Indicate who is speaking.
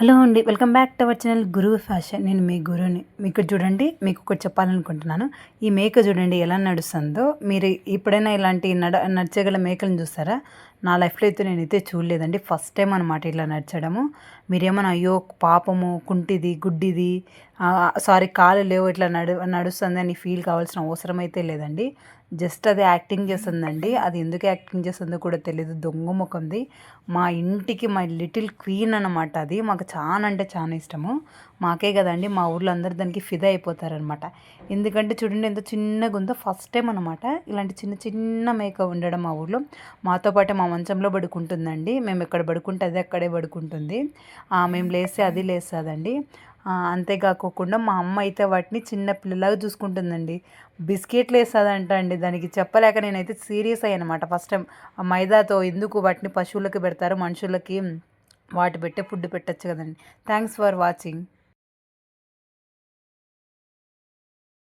Speaker 1: Hello అండి. Welcome back to our channel Guru fashion. నేను మీ గురుని. మీకు చూడండి, మీకు ఒకటి చెప్పాలనుకుంటున్నాను. ఈ మేక చూడండి ఎలా నడుస్తుందో. మీరు ఎప్పుడైనా ఇలాంటి నడచగల మేకలను చూస్తారా? నా లైఫ్‌లో అయితే నేనైతే చూడలేదండి. ఫస్ట్ టైం అనమాట ఇట్లా నడచడము. మీరేమన్నా అయ్యో! పాపము, కుంటిది, గుడ్డిది, సారీ కాళ్ళు లేవు ఇట్లా నడుస్తుంది అని ఫీల్ కావాల్సిన అవసరం అయితే లేదండి. జస్ట్ అది యాక్టింగ్ చేస్తుందండి. అది ఎందుకు యాక్టింగ్ చేస్తుందో కూడా తెలీదు. దొంగ మొఖంది. మా ఇంటికి మై లిటిల్ క్వీన్ అనమాట అది. మాకు చాలా అంటే చాలా ఇష్టము. మాకే కదండి మా ఊర్లో అందరూ దానికి ఫిదా అయిపోతారనమాట. ఎందుకంటే చూడండి ఎంత చిన్నగా ఉందో. ఫస్ట్ టైం అనమాట ఇలాంటి చిన్న చిన్న మేక ఉండడం మా ఊర్లో. మాతో పాటే మా మంచంలో పడుకుంటుందండి. మేము ఎక్కడ పడుకుంటే అది అక్కడే పడుకుంటుంది. మేము లేస్తే అది లేస్తుందండి. అంతేకాకోకుండా మా అమ్మ అయితే వాటిని చిన్న పిల్లలాగా చూసుకుంటుందండి. బిస్కెట్లు వేస్తుందంట అండి. దానికి చెప్పలేక నేనైతే సీరియస్ అయ్యానమాట ఫస్ట్ టైం. ఆ మైదాతో ఎందుకు వాటిని పశువులకి పెడతారు, మనుషులకి వాటి పెట్టే ఫుడ్ పెట్టచ్చు కదండి. Thanks for watching.